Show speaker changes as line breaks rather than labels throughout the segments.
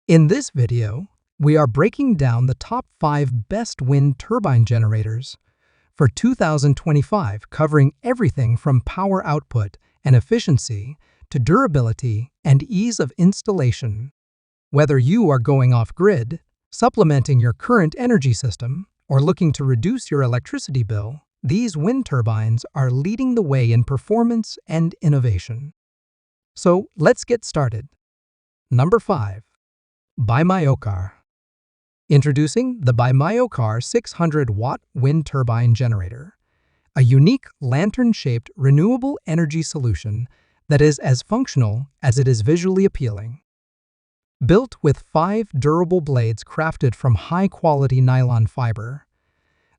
In this video, we are breaking down the top 5 best wind turbine generators for 2025, covering everything from power output and efficiency to durability and ease of installation. Whether you are going off-grid, supplementing your current energy system, or looking to reduce your electricity bill, these wind turbines are leading the way in performance and innovation. So let's get started. Number 5. Bymaocar. Introducing the Bymaocar 600-watt wind turbine generator, a unique lantern-shaped renewable energy solution that is as functional as it is visually appealing. Built with 5 durable blades crafted from high-quality nylon fiber,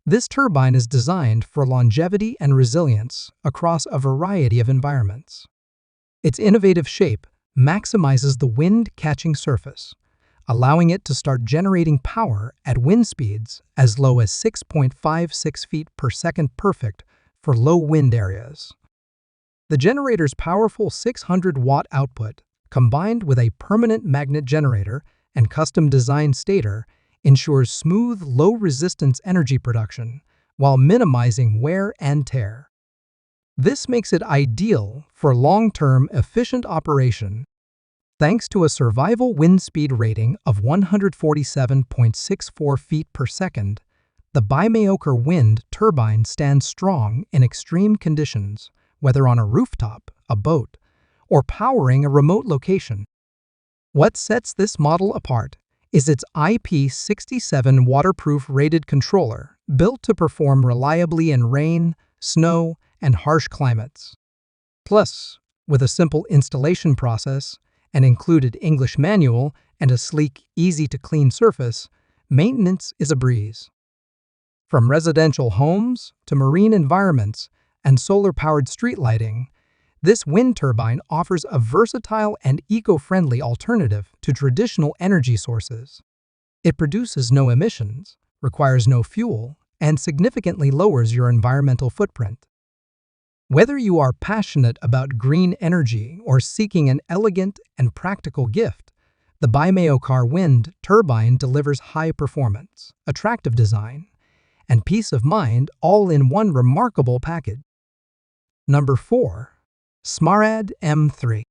this turbine is designed for longevity and resilience across a variety of environments. Its innovative shape maximizes the wind-catching surface, allowing it to start generating power at wind speeds as low as 6.56 feet per second, perfect for low wind areas. The generator's powerful 600-watt output, combined with a permanent magnet generator and custom-designed stator, ensures smooth, low-resistance energy production while minimizing wear and tear. This makes it ideal for long-term, efficient operation. Thanks to a survival wind speed rating of 147.64 feet per second, the Bymaocar wind turbine stands strong in extreme conditions, whether on a rooftop, a boat, or powering a remote location. What sets this model apart is its IP67 waterproof rated controller, built to perform reliably in rain, snow, and harsh climates. Plus, with a simple installation process, an included English manual, and a sleek, easy-to-clean surface, maintenance is a breeze. From residential homes to marine environments and solar-powered street lighting, this wind turbine offers a versatile and eco-friendly alternative to traditional energy sources. It produces no emissions, requires no fuel, and significantly lowers your environmental footprint. Whether you are passionate about green energy or seeking an elegant and practical gift, the Bymaocar wind turbine delivers high performance, attractive design, and peace of mind, all in one remarkable package. Number 4. Smaraad M3.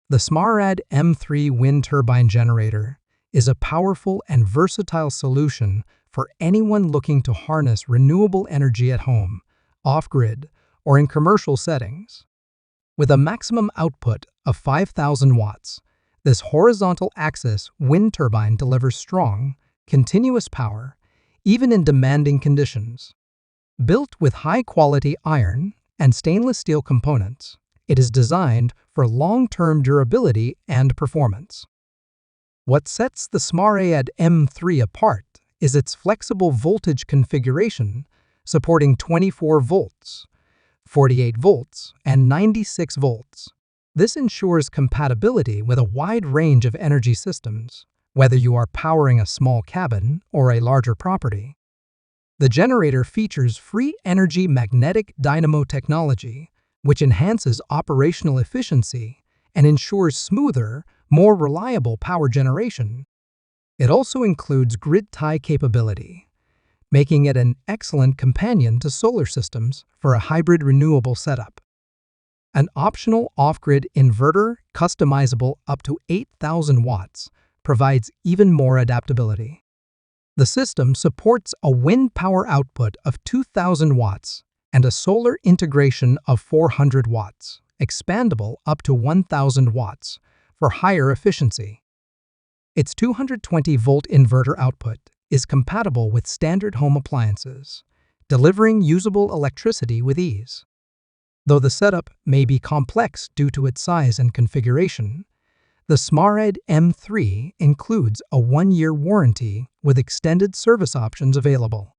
The Smaraad M3 wind turbine generator is a powerful and versatile solution for anyone looking to harness renewable energy at home, off-grid, or in commercial settings. With a maximum output of 5,000 watts, this horizontal axis wind turbine delivers strong, continuous power, even in demanding conditions. Built with high-quality iron and stainless steel components, it is designed for long-term durability and performance. What sets the Smaraad M3 apart is its flexible voltage configuration, supporting 24 volts, 48 volts, and 96 volts. This ensures compatibility with a wide range of energy systems, whether you are powering a small cabin or a larger property. The generator features free energy magnetic dynamo technology, which enhances operational efficiency and ensures smoother, more reliable power generation. It also includes grid tie capability, making it an excellent companion to solar systems for a hybrid renewable setup. An optional off-grid inverter, customizable up to 8,000 watts, provides even more adaptability. The system supports a wind power output of 2,000 watts and a solar integration of 400 watts, expandable up to 1,000 watts for higher efficiency. Its 220-volt inverter output is compatible with standard home appliances, delivering usable electricity with ease. Though the setup may be complex due to its size and configuration, the Smaraad M3 includes a 1-year warranty with extended service options available.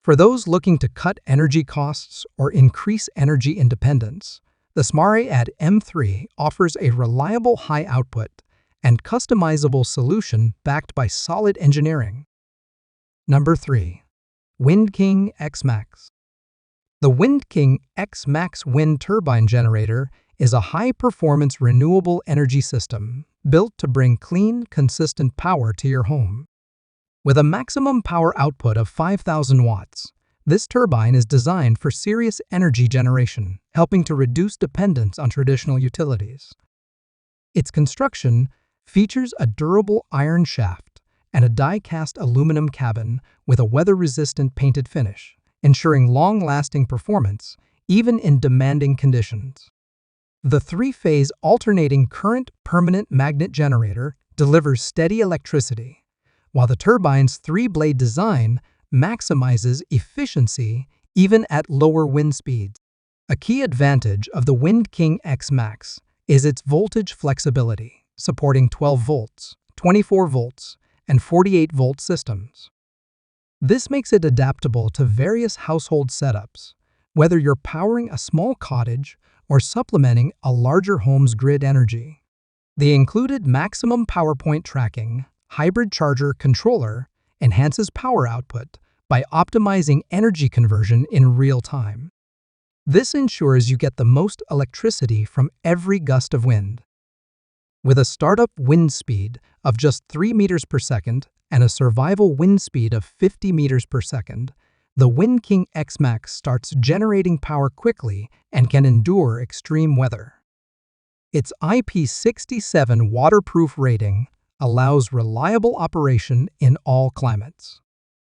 For those looking to cut energy costs or increase energy independence, the Smaraad M3 offers a reliable high output and customizable solution backed by solid engineering. Number 3. WindKing X Max. The WindKing X Max wind turbine generator is a high-performance renewable energy system built to bring clean, consistent power to your home. With a maximum power output of 5,000 watts, this turbine is designed for serious energy generation, helping to reduce dependence on traditional utilities. Its construction features a durable iron shaft and a die-cast aluminum cabin with a weather-resistant painted finish, ensuring long-lasting performance even in demanding conditions. The three-phase alternating current permanent magnet generator delivers steady electricity, while the turbine's three-blade design maximizes efficiency even at lower wind speeds. A key advantage of the WindKing X Max is its voltage flexibility, supporting 12 volts, 24 volts, and 48-volt systems. This makes it adaptable to various household setups, whether you're powering a small cottage or supplementing a larger home's grid energy. The included maximum power point tracking hybrid charger controller enhances power output by optimizing energy conversion in real time. This ensures you get the most electricity from every gust of wind. With a startup wind speed of just 3 meters per second and a survival wind speed of 50 meters per second, the WindKing X Max starts generating power quickly and can endure extreme weather. Its IP67 waterproof rating allows reliable operation in all climates.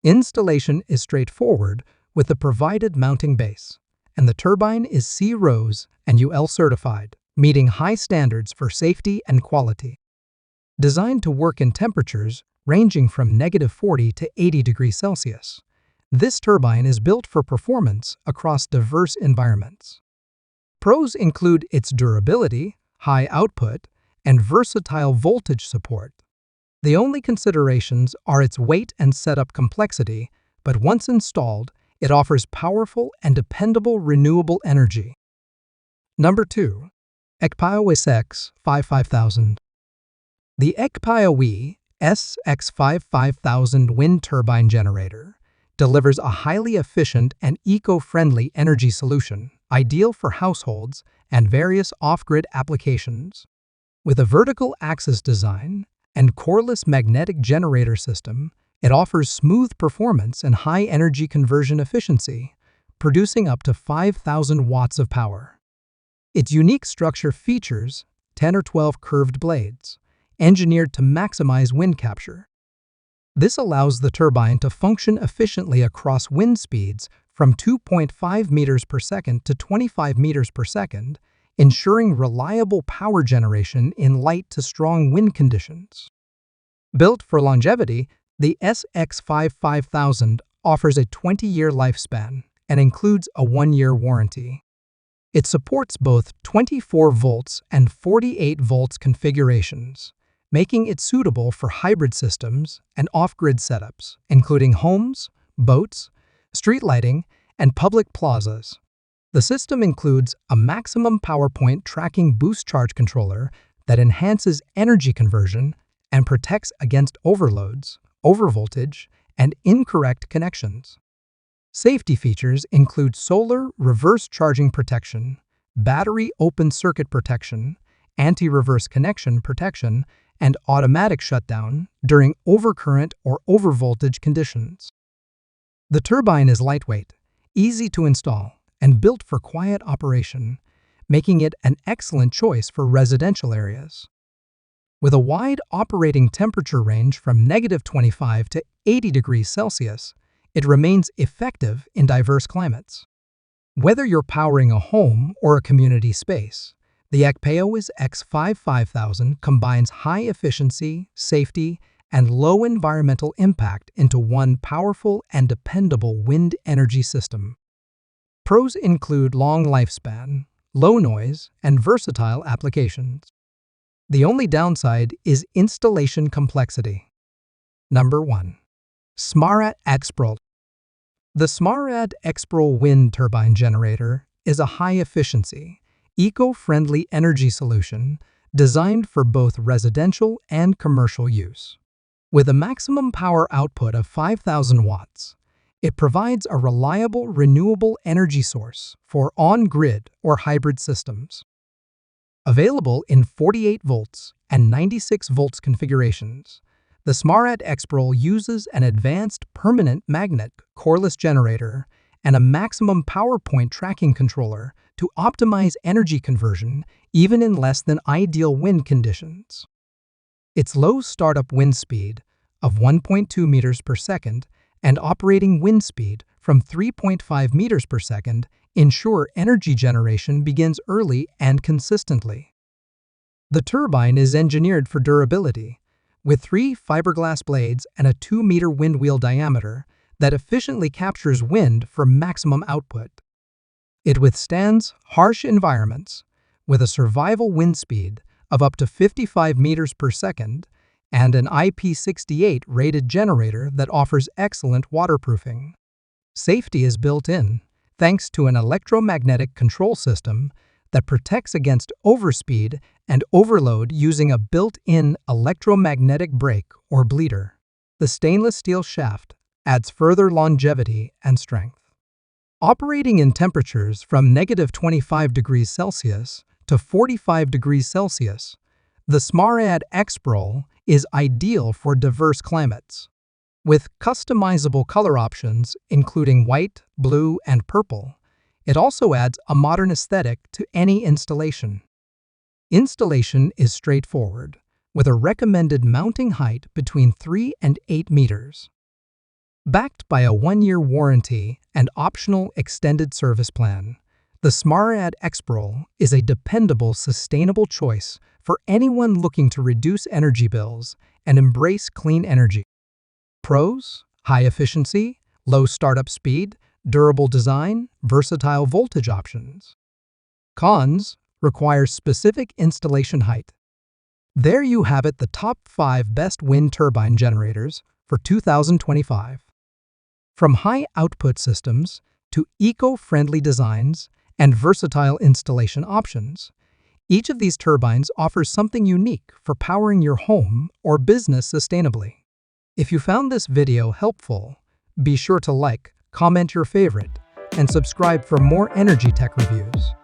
Installation is straightforward with the provided mounting base, and the turbine is C-ROSE and UL certified, meeting high standards for safety and quality. Designed to work in temperatures ranging from -40 to 80 degrees Celsius, this turbine is built for performance across diverse environments. Pros include its durability, high output, and versatile voltage support. The only considerations are its weight and setup complexity, but once installed, it offers powerful and dependable renewable energy. Number 2. Ekpaowe SX5-5000. The Ekpaowe SX5-5000 wind turbine generator delivers a highly efficient and eco-friendly energy solution, ideal for households and various off-grid applications. With a vertical axis design and coreless magnetic generator system, it offers smooth performance and high energy conversion efficiency, producing up to 5,000 watts of power. Its unique structure features 10 or 12 curved blades, engineered to maximize wind capture. This allows the turbine to function efficiently across wind speeds from 2.5 meters per second to 25 meters per second, ensuring reliable power generation in light to strong wind conditions. Built for longevity, the SX5-5000 offers a 20-year lifespan and includes a 1-year warranty. It supports both 24 volts and 48 volts configurations, making it suitable for hybrid systems and off-grid setups, including homes, boats, street lighting, and public plazas. The system includes a maximum power point tracking boost charge controller that enhances energy conversion and protects against overloads, overvoltage, and incorrect connections. Safety features include solar reverse charging protection, battery open circuit protection, anti-reverse connection protection, and automatic shutdown during overcurrent or overvoltage conditions. The turbine is lightweight, easy to install, and built for quiet operation, making it an excellent choice for residential areas. With a wide operating temperature range from -25 to 80 degrees Celsius, it remains effective in diverse climates. Whether you're powering a home or a community space, the Ekpaowe SX5-5000 combines high efficiency, safety, and low environmental impact into one powerful and dependable wind energy system. Pros include long lifespan, low noise, and versatile applications. The only downside is installation complexity. Number 1. Smaraad Xprol. The Smaraad Xprol wind turbine generator is a high-efficiency, eco-friendly energy solution designed for both residential and commercial use. With a maximum power output of 5,000 watts, it provides a reliable renewable energy source for on-grid or hybrid systems. Available in 48 volts and 96 volts configurations, the Smaraad Xprol uses an advanced permanent magnet coreless generator and a maximum power point tracking controller to optimize energy conversion even in less than ideal wind conditions. Its low startup wind speed of 1.2 meters per second and operating wind speed from 3.5 meters per second ensure energy generation begins early and consistently. The turbine is engineered for durability, with 3 fiberglass blades and a 2-meter wind wheel diameter that efficiently captures wind for maximum output. It withstands harsh environments with a survival wind speed of up to 55 meters per second and an IP68 rated generator that offers excellent waterproofing. Safety is built in, thanks to an electromagnetic control system that protects against overspeed and overload using a built-in electromagnetic brake or bleeder. The stainless steel shaft adds further longevity and strength. Operating in temperatures from -25 degrees Celsius to 45 degrees Celsius, the Smaraad Xprol is ideal for diverse climates. With customizable color options including white, blue, and purple, it also adds a modern aesthetic to any installation. Installation is straightforward, with a recommended mounting height between 3 and 8 meters. Backed by a 1-year warranty and optional extended service plan, the Smaraad Xprol is a dependable, sustainable choice for anyone looking to reduce energy bills and embrace clean energy. Pros: high efficiency, low startup speed, durable design, versatile voltage options. Cons: requires specific installation height. There you have it, the top 5 best wind turbine generators for 2025. From high-output systems to eco-friendly designs and versatile installation options, each of these turbines offers something unique for powering your home or business sustainably. If you found this video helpful, be sure to like, comment your favorite, and subscribe for more energy tech reviews.